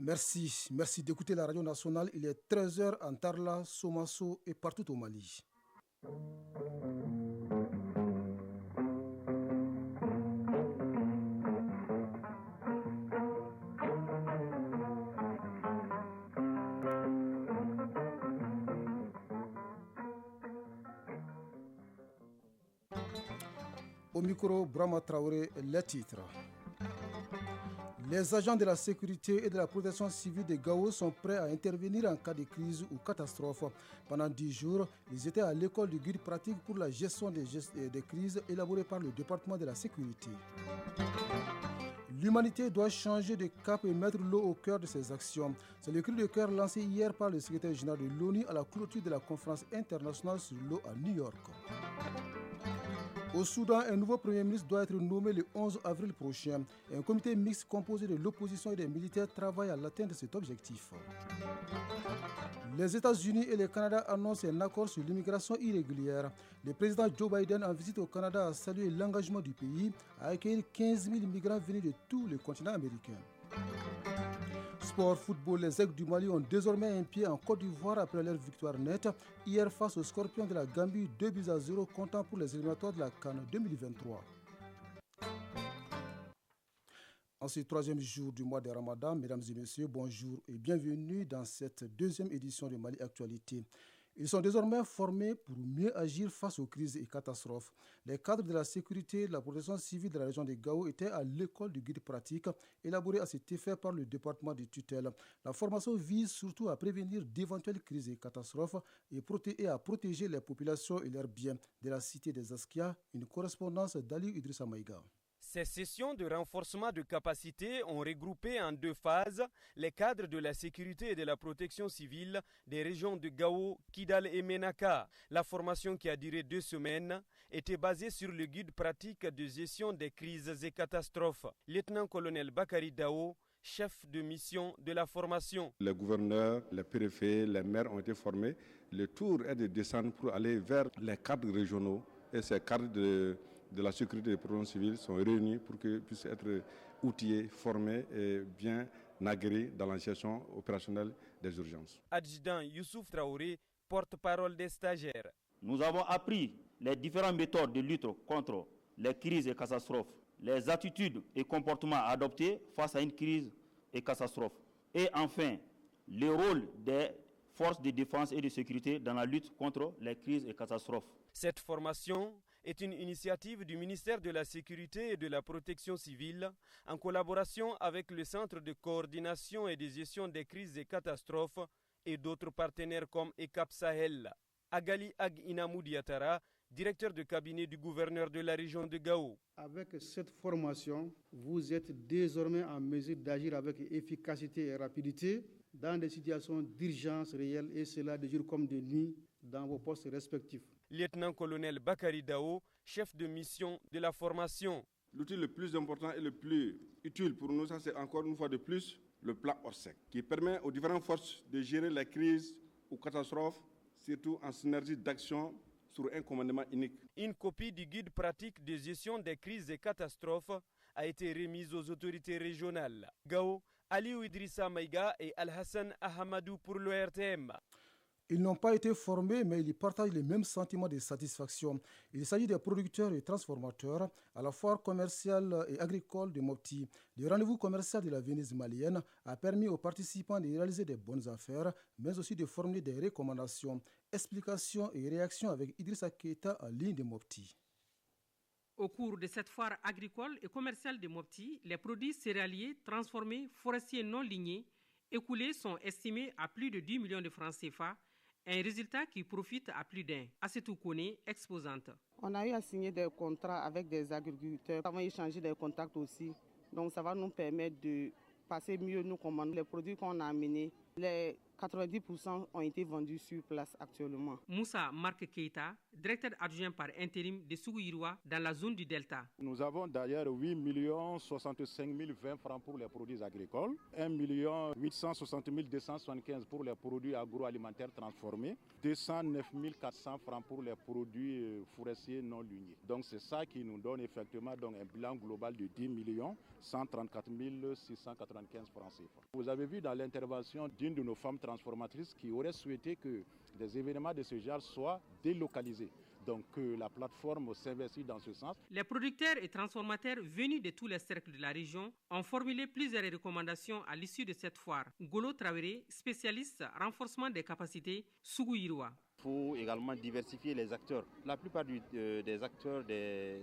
Merci d'écouter la radio nationale. Il est 13 heures en Tarla, Somasso et partout au Mali. Au micro, Brahma Traoré, les titres. Les agents de la sécurité et de la protection civile de Gao sont prêts à intervenir en cas de crise ou catastrophe. Pendant 10 jours, ils étaient à l'école du guide pratique pour la gestion des crises élaborée par le département de la sécurité. L'humanité doit changer de cap et mettre l'eau au cœur de ses actions. C'est le cri de cœur lancé hier par le secrétaire général de l'ONU à la clôture de la conférence internationale sur l'eau à New York. Au Soudan, un nouveau Premier ministre doit être nommé le 11 avril prochain. Un comité mixte composé de l'opposition et des militaires travaille à l'atteinte de cet objectif. Les États-Unis et le Canada annoncent un accord sur l'immigration irrégulière. Le président Joe Biden, en visite au Canada, a salué l'engagement du pays à accueillir 15 000 migrants venus de tout le continent américain. Sport football, les Aigles du Mali ont désormais un pied en Côte d'Ivoire après leur victoire nette hier face aux Scorpions de la Gambie 2-0 comptant pour les éliminatoires de la CAN 2023. En ce troisième jour du mois de Ramadan, mesdames et messieurs, bonjour et bienvenue dans cette deuxième édition de Mali Actualité. Ils sont désormais formés pour mieux agir face aux crises et catastrophes. Les cadres de la sécurité et de la protection civile de la région de Gao étaient à l'école du guide pratique élaborée à cet effet par le département de tutelle. La formation vise surtout à prévenir d'éventuelles crises et catastrophes et à protéger les populations et leurs biens. De la cité des Askia, une correspondance d'Ali Idrissa Maïga. Ces sessions de renforcement de capacité ont regroupé en 2 phases les cadres de la sécurité et de la protection civile des régions de Gao, Kidal et Menaka. La formation qui a duré 2 semaines était basée sur le guide pratique de gestion des crises et catastrophes. Lieutenant-colonel Bakari Dao, chef de mission de la formation. Les gouverneurs, les préfets, les maires ont été formés. Le tour est de descendre pour aller vers les cadres régionaux. Et ces cadres de la sécurité et de la protection civile sont réunis pour qu'ils puissent être outillés, formés et bien aguerris dans la gestion opérationnelle des urgences. Adjudant Youssouf Traoré, porte-parole des stagiaires. Nous avons appris les différentes méthodes de lutte contre les crises et catastrophes, les attitudes et comportements adoptés face à une crise et catastrophe. Et enfin, le rôle des forces de défense et de sécurité dans la lutte contre les crises et catastrophes. Cette formation est une initiative du ministère de la Sécurité et de la Protection civile en collaboration avec le Centre de coordination et de gestion des crises et catastrophes et d'autres partenaires comme ECAP Sahel. Agali Ag Inamou Diatara, directeur de cabinet du gouverneur de la région de Gao. Avec cette formation, vous êtes désormais en mesure d'agir avec efficacité et rapidité dans des situations d'urgence réelle et cela de jour comme de nuit dans vos postes respectifs. Lieutenant-colonel Bakari Dao, chef de mission de la formation. L'outil le plus important et le plus utile pour nous, ça c'est encore une fois de plus le plan ORSEC, qui permet aux différentes forces de gérer les crises ou catastrophes, surtout en synergie d'action sur un commandement unique. Une copie du guide pratique de gestion des crises et catastrophes a été remise aux autorités régionales. Gao, Aliou Idrissa Maïga et Al-Hassan Ahamadou pour l'ORTM. Ils n'ont pas été formés, mais ils partagent les mêmes sentiments de satisfaction. Il s'agit des producteurs et transformateurs à la foire commerciale et agricole de Mopti. Le rendez-vous commercial de la Venise malienne a permis aux participants de réaliser des bonnes affaires, mais aussi de formuler des recommandations. Explications et réactions avec Idrissa Keita en ligne de Mopti. Au cours de cette foire agricole et commerciale de Mopti, les produits céréaliers transformés, forestiers non lignés, écoulés sont estimés à plus de 10 millions de francs CFA, un résultat qui profite à plus d'un. Assetou Kone, exposante. On a eu à signer des contrats avec des agriculteurs. Nous avons échangé des contacts aussi. Donc ça va nous permettre de passer mieux nos commandes. Les produits qu'on a amenés Les 90% ont été vendus sur place actuellement. Moussa Marc Keita, directeur adjoint par intérim de Sougou-Yirwa dans la zone du Delta. Nous avons d'ailleurs 8 65 020 francs pour les produits agricoles, 1 860 275 pour les produits agroalimentaires transformés, 209 400 francs pour les produits forestiers non lignés. Donc c'est ça qui nous donne effectivement donc un bilan global de 10 134 695 francs CFA. Vous avez vu dans l'intervention d'une de nos femmes transformatrices qui aurait souhaité que des événements de ce genre soient délocalisés. Donc la plateforme s'investit dans ce sens. Les producteurs et transformateurs venus de tous les cercles de la région ont formulé plusieurs recommandations à l'issue de cette foire. Golo Traoré, spécialiste renforcement des capacités, Sougou-Yirwa. Il faut également diversifier les acteurs. La plupart des acteurs des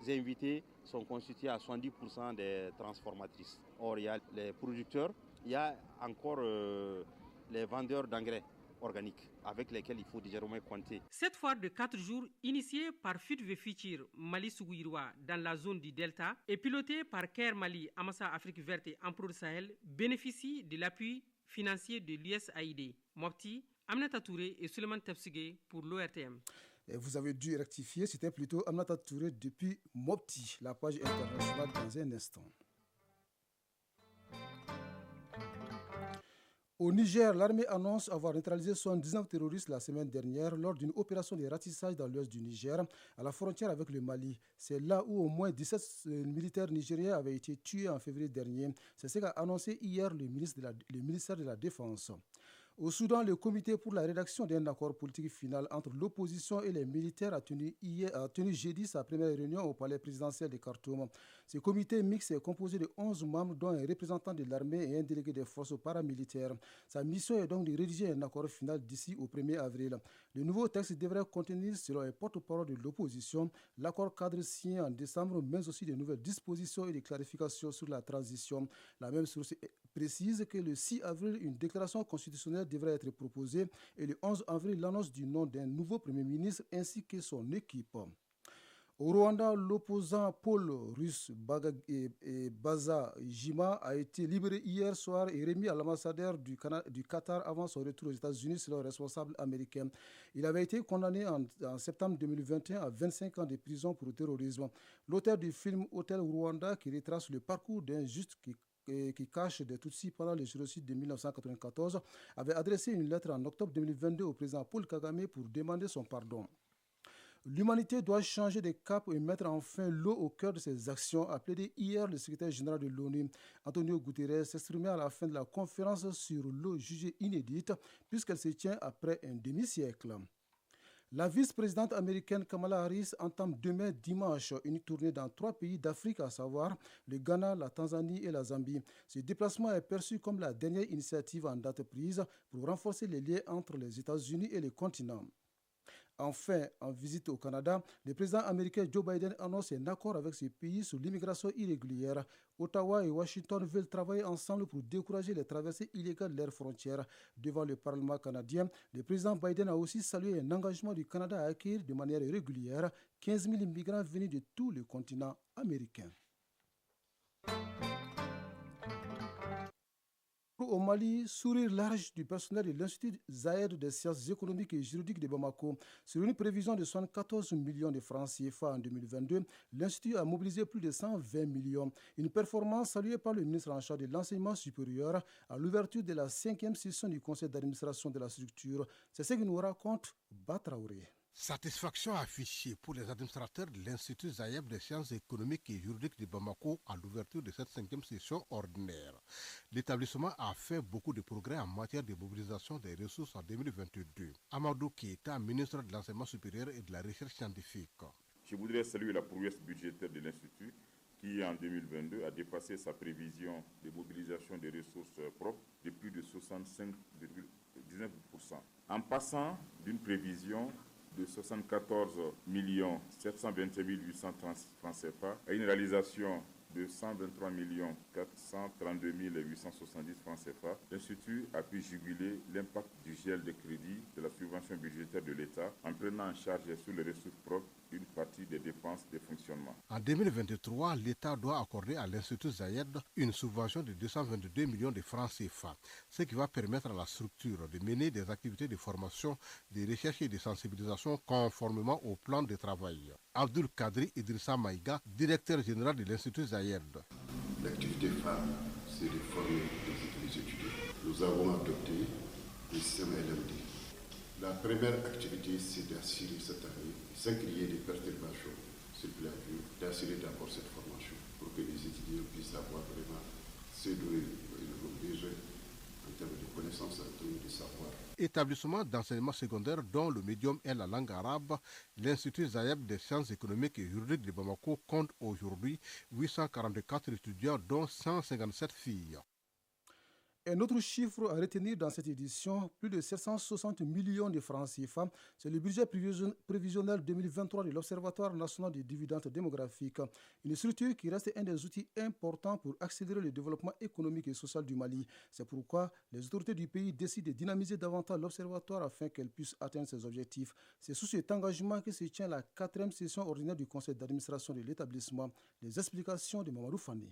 invités sont constitués à 70% des transformatrices. Or, il y a les producteurs, il y a encore les vendeurs d'engrais organiques avec lesquels il faut désormais compter. Cette foire de 4 jours, initiée par FUTV Futur Mali Sougou-Yirwa dans la zone du Delta et pilotée par Care Mali, Amassa Afrique Verte et Ampro Sahel, bénéficie de l'appui financier de l'USAID. Mopti, Aminata Touré et Suleiman Tepsigé pour l'ORTM. Et vous avez dû rectifier, c'était plutôt Aminata Touré depuis Mopti, la page internationale dans un instant. Au Niger, l'armée annonce avoir neutralisé 79 terroristes la semaine dernière lors d'une opération de ratissage dans l'ouest du Niger, à la frontière avec le Mali. C'est là où au moins 17 militaires nigériens avaient été tués en février dernier. C'est ce qu'a annoncé hier le ministère de la Défense. Au Soudan, le comité pour la rédaction d'un accord politique final entre l'opposition et les militaires a tenu jeudi sa première réunion au palais présidentiel de Khartoum. Ce comité mixte est composé de 11 membres, dont un représentant de l'armée et un délégué des forces paramilitaires. Sa mission est donc de rédiger un accord final d'ici au 1er avril. Le nouveau texte devrait contenir, selon un porte-parole de l'opposition, l'accord cadre signé en décembre, mais aussi de nouvelles dispositions et des clarifications sur la transition. La même source précise que le 6 avril, une déclaration constitutionnelle devrait être proposée et le 11 avril, l'annonce du nom d'un nouveau Premier ministre ainsi que son équipe. Au Rwanda, l'opposant Paul-Russe Baza Jima a été libéré hier soir et remis à l'ambassadeur du Qatar avant son retour aux États-Unis selon un responsable américain. Il avait été condamné en septembre 2021 à 25 ans de prison pour le terrorisme. L'auteur du film Hôtel Rwanda, qui retrace le parcours d'un juste qui cache des Tutsis pendant le génocide de 1994, avait adressé une lettre en octobre 2022 au président Paul Kagame pour demander son pardon. L'humanité doit changer de cap et mettre enfin l'eau au cœur de ses actions, a plaidé hier le secrétaire général de l'ONU. Antonio Guterres s'exprimait à la fin de la conférence sur l'eau jugée inédite puisqu'elle se tient après un demi-siècle. La vice-présidente américaine Kamala Harris entame demain dimanche une tournée dans 3 pays d'Afrique, à savoir le Ghana, la Tanzanie et la Zambie. Ce déplacement est perçu comme la dernière initiative en date prise pour renforcer les liens entre les États-Unis et le continent. Enfin, en visite au Canada, le président américain Joe Biden annonce un accord avec ce pays sur l'immigration irrégulière. Ottawa et Washington veulent travailler ensemble pour décourager les traversées illégales de leurs frontières. Devant le Parlement canadien, le président Biden a aussi salué un engagement du Canada à accueillir de manière régulière 15 000 immigrants venus de tout le continent américain. Au Mali, sourire large du personnel de l'Institut Zayed des sciences économiques et juridiques de Bamako. Sur une prévision de 74 millions de francs CFA en 2022, l'Institut a mobilisé plus de 120 millions. Une performance saluée par le ministre en charge de l'enseignement supérieur à l'ouverture de la 5e session du conseil d'administration de la structure. C'est ce que nous raconte Batraouré. Satisfaction affichée pour les administrateurs de l'Institut Zayed des sciences économiques et juridiques de Bamako à l'ouverture de cette 5e session ordinaire. L'établissement a fait beaucoup de progrès en matière de mobilisation des ressources en 2022. Amadou Keita, ministre de l'Enseignement supérieur et de la Recherche scientifique. Je voudrais saluer la prouesse budgétaire de l'Institut qui, en 2022, a dépassé sa prévision de mobilisation des ressources propres de plus de 65,19%. En passant d'une prévision de 74 721 800 francs CFA à une réalisation de 123 432 870 francs CFA, l'Institut a pu juguler l'impact du gel de crédit de la subvention budgétaire de l'État en prenant en charge sur les ressources propres une partie des dépenses de fonctionnement. En 2023, l'État doit accorder à l'Institut Zayed une subvention de 222 millions de francs CFA, ce qui va permettre à la structure de mener des activités de formation, de recherche et de sensibilisation conformément au plan de travail. Abdul Kadri Idrissa Maïga, directeur général de l'Institut Zayed. L'activité phare, c'est de former les étudiants. Nous avons adopté le système LMD. La première activité, c'est d'assurer cette année, sans qu'il y ait des perturbations sur le plan, d'assurer d'abord cette formation pour que les étudiants puissent avoir vraiment ce dont ils ont besoin en termes de connaissances, en termes de savoir. Établissement d'enseignement secondaire dont le médium est la langue arabe, l'Institut Zayed des sciences économiques et juridiques de Bamako compte aujourd'hui 844 étudiants, dont 157 filles. Un autre chiffre à retenir dans cette édition, plus de 760 millions de francs CFA, c'est le budget prévisionnel 2023 de l'Observatoire national des dividendes démographiques, une structure qui reste un des outils importants pour accélérer le développement économique et social du Mali. C'est pourquoi les autorités du pays décident de dynamiser davantage l'Observatoire afin qu'elle puisse atteindre ses objectifs. C'est sous cet engagement que se tient la 4e session ordinaire du conseil d'administration de l'établissement. Les explications de Mamadou Fani.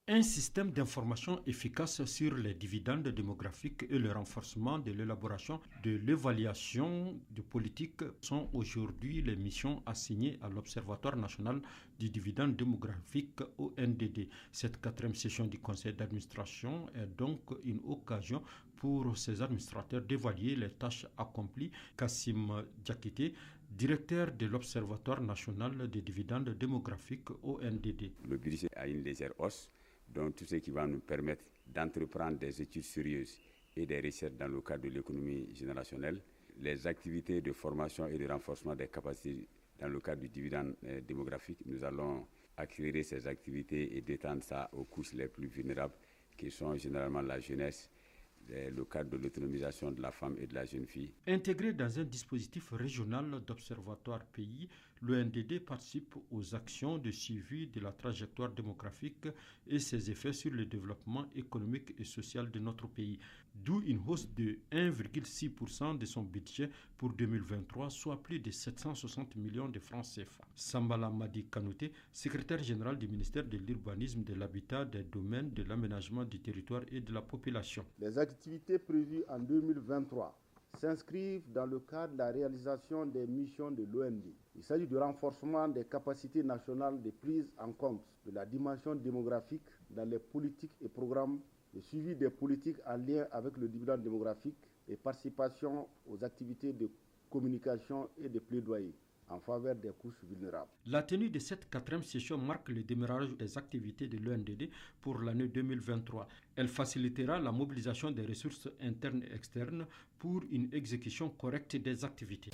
Un système d'information efficace sur les dividendes démographiques et le renforcement de l'élaboration de l'évaluation de politiques sont aujourd'hui les missions assignées à l'Observatoire national du dividende démographique ONDD. Cette 4e session du conseil d'administration est donc une occasion pour ces administrateurs d'évaluer les tâches accomplies. Kassim Diakité, directeur de l'Observatoire national des dividendes démographiques ONDD. Le budget a une légère hausse. Donc tout ce qui va nous permettre d'entreprendre des études sérieuses et des recherches dans le cadre de l'économie générationnelle, les activités de formation et de renforcement des capacités dans le cadre du dividende démographique, nous allons accélérer ces activités et détendre ça aux couches les plus vulnérables, qui sont généralement la jeunesse, le cadre de l'autonomisation de la femme et de la jeune fille. Intégré dans un dispositif régional d'observatoire pays, l'ONDD participe aux actions de suivi de la trajectoire démographique et ses effets sur le développement économique et social de notre pays, d'où une hausse de 1,6% de son budget pour 2023, soit plus de 760 millions de francs CFA. Sambala Madi Kanouté, secrétaire général du ministère de l'Urbanisme, de l'Habitat, des Domaines, de l'Aménagement du territoire et de la population. Les activités prévues en 2023 s'inscrivent dans le cadre de la réalisation des missions de l'OND. Il s'agit du renforcement des capacités nationales de prise en compte de la dimension démographique dans les politiques et programmes, le suivi des politiques en lien avec le dividende démographique et participation aux activités de communication et de plaidoyer en faveur des couches vulnérables. La tenue de cette 4e session marque le démarrage des activités de l'ONDD pour l'année 2023. Elle facilitera la mobilisation des ressources internes et externes pour une exécution correcte des activités.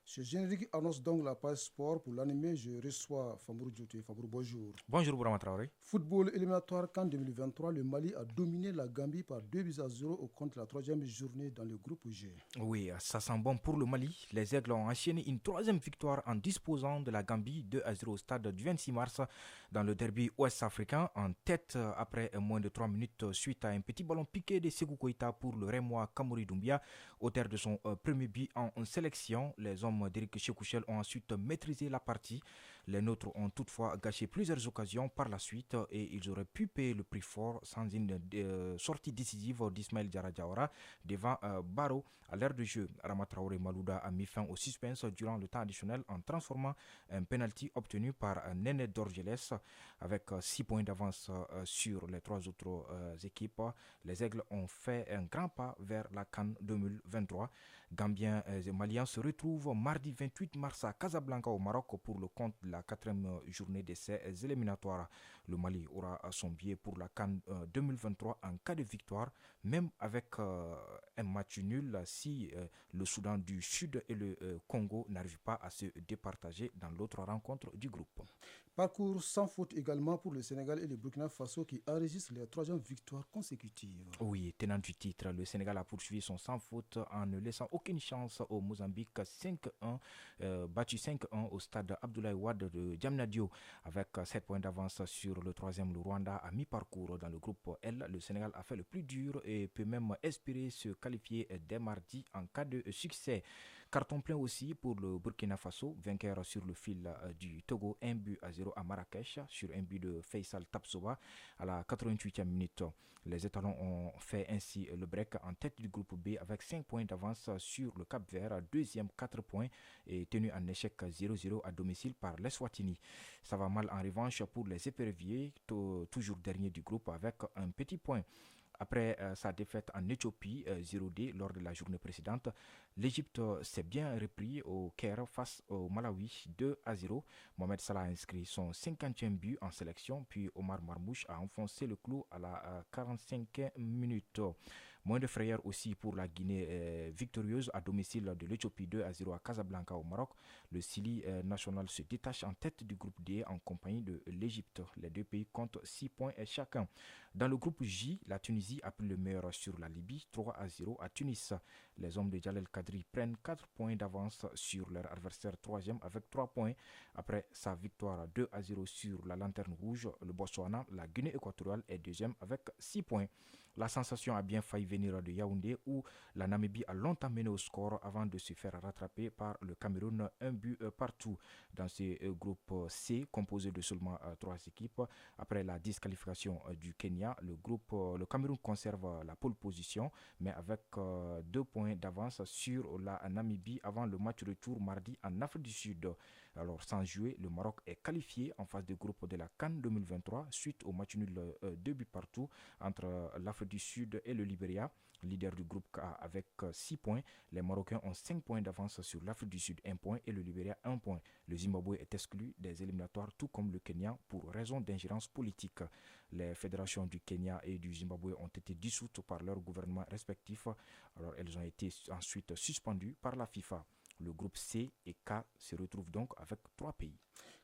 Ce générique annonce donc la page sport. Pour l'animer, je reçois Famourou Dioté. Famourou, bonjour. Bonjour Bourama Traoré. Football éliminatoire CAN 2023, le Mali a dominé la Gambie par 2-0 au compte de la 3e journée dans le groupe G. Oui, ça sent bon pour le Mali. Les Aigles ont enchaîné une 3e victoire en disposant de la Gambie 2-0 au stade du 26 mars dans le derby ouest-africain, en tête après moins de 3 minutes suite à un petit ballon piqué de Ségou Koïta pour le Rémois Kamori Doumbia. Auteur de son premier but en sélection, les hommes d'Éric Chekouchel ont ensuite maîtrisé la partie. Les nôtres ont toutefois gâché plusieurs occasions par la suite et ils auraient pu payer le prix fort sans une sortie décisive d'Ismaël Diarra Diawara devant Baro à l'ère de jeu. Rama Traoré Malouda a mis fin au suspense durant le temps additionnel en transformant un penalty obtenu par Néné Dorgeles avec 6 points d'avance sur les 3 autres équipes. Les Aigles ont fait un grand pas vers la CAN 2023. Gambiens et Maliens se retrouvent mardi 28 mars à Casablanca au Maroc pour le compte de la 4e journée de ces éliminatoires. Le Mali aura son billet pour la CAN 2023 en cas de victoire, même avec un match nul si le Soudan du Sud et le Congo n'arrivent pas à se départager dans l'autre rencontre du groupe. Parcours sans faute également pour le Sénégal et le Burkina Faso qui enregistrent les 3e victoires consécutives. Oui, tenant du titre, le Sénégal a poursuivi son sans faute en ne laissant aucune chance au Mozambique, 5-1, battu 5-1 au stade Abdoulaye Wade de Diamniadio avec 7 points d'avance sur le troisième, le Rwanda, à mi-parcours dans le groupe L. Le Sénégal a fait le plus dur et peut même espérer se qualifier dès mardi en cas de succès. Carton plein aussi pour le Burkina Faso, vainqueur sur le fil du Togo, 1-0 à Marrakech sur un but de Faisal Tapsoba à la 88e minute. Les étalons ont fait ainsi le break en tête du groupe B avec 5 points d'avance sur le Cap-Vert, deuxième 4 points et tenu en échec 0-0 à domicile par l'Eswatini. Ça va mal en revanche pour les éperviers, toujours dernier du groupe avec un petit point. Après sa défaite en Éthiopie 0-D lors de la journée précédente, l'Égypte s'est bien repris au Caire face au Malawi 2-0. Mohamed Salah a inscrit son 50e but en sélection, puis Omar Marmouche a enfoncé le clou à la 45e minute. Moins de frayeur aussi pour la Guinée victorieuse à domicile de l'Éthiopie 2-0 à Casablanca au Maroc. Le Sili national se détache en tête du groupe D en compagnie de l'Égypte. Les deux pays comptent 6 points chacun. Dans le groupe J, la Tunisie a pris le meilleur sur la Libye 3-0 à Tunis. Les hommes de Jalel Kadri prennent 4 points d'avance sur leur adversaire troisième avec 3 points. Après sa victoire 2-0 sur la Lanterne Rouge, le Botswana, la Guinée équatoriale est deuxième avec 6 points. La sensation a bien failli venir de Yaoundé où la Namibie a longtemps mené au score avant de se faire rattraper par le Cameroun, un but partout. Dans ce groupe C, composé de seulement 3 équipes, après la disqualification du Kenya, le Cameroun conserve la pole position, mais avec 2 points d'avance sur la Namibie avant le match retour mardi en Afrique du Sud. Alors sans jouer, le Maroc est qualifié en phase de groupe de la CAN 2023 suite au match nul 2 buts partout entre l'Afrique du Sud et le Libéria, leader du groupe A avec 6 points. Les Marocains ont 5 points d'avance sur l'Afrique du Sud, 1 point, et le Libéria 1 point. Le Zimbabwe est exclu des éliminatoires, tout comme le Kenya, pour raison d'ingérence politique. Les fédérations du Kenya et du Zimbabwe ont été dissoutes par leurs gouvernements respectifs. Alors elles ont été ensuite suspendues par la FIFA. Le groupe C et K se retrouvent donc avec 3 pays.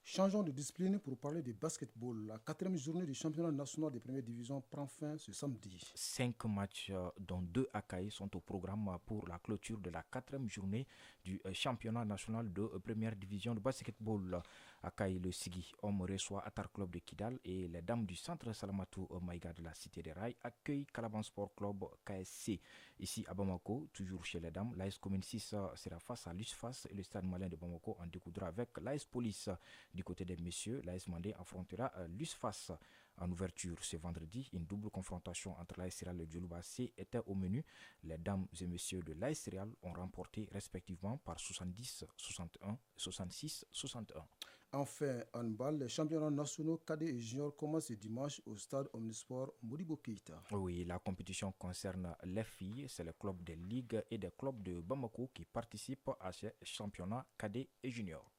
Changeons de discipline pour parler de basketball. La 4e journée du championnat national de première division prend fin ce samedi. 5 matchs, dont 2 à Kaye, sont au programme pour la clôture de la 4e journée du championnat national de première division de basketball. À Kaye, le Sigi Homme reçoit Atar Club de Kidal et les dames du centre Salamatou Maïga de la Cité des Rails accueillent Calaban Sport Club KSC. Ici à Bamako, toujours chez les dames, l'AS Commune 6 sera face à l'USFAS et le Stade Malien de Bamako en découdra avec l'AS Police. Du côté des messieurs, l'AS Mandé affrontera l'USFAS. En ouverture ce vendredi, une double confrontation entre l'AS Real et le Djoulouba C était au menu. Les dames et messieurs de l'AS Real ont remporté respectivement par 70-61 et 66-61. Enfin, en balle, les championnats nationaux cadets et juniors commencent ce dimanche au stade Omnisport Modibo Keïta. Oui, la compétition concerne les filles. C'est le club des ligues et des clubs de Bamako qui participent à ces championnats cadets et juniors.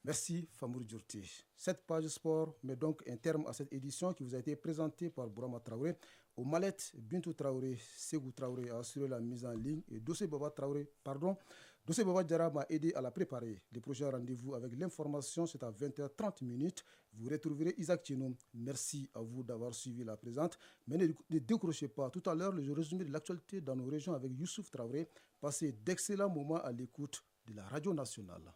Merci Famour Djourti. Cette page sport met donc un terme à cette édition qui vous a été présentée par Bourama Traoré. Au Malette, Bintou Traoré, Segou Traoré a assuré la mise en ligne et Dossé Baba Diarra m'a aidé à la préparer. Le prochain rendez-vous avec l'information, c'est à 20h30. Vous retrouverez Isaac Tchino. Merci à vous d'avoir suivi la présente. Mais ne décrochez pas. Tout à l'heure, le résumé de l'actualité dans nos régions avec Youssouf Traoré. Passez d'excellents moments à l'écoute de la radio nationale.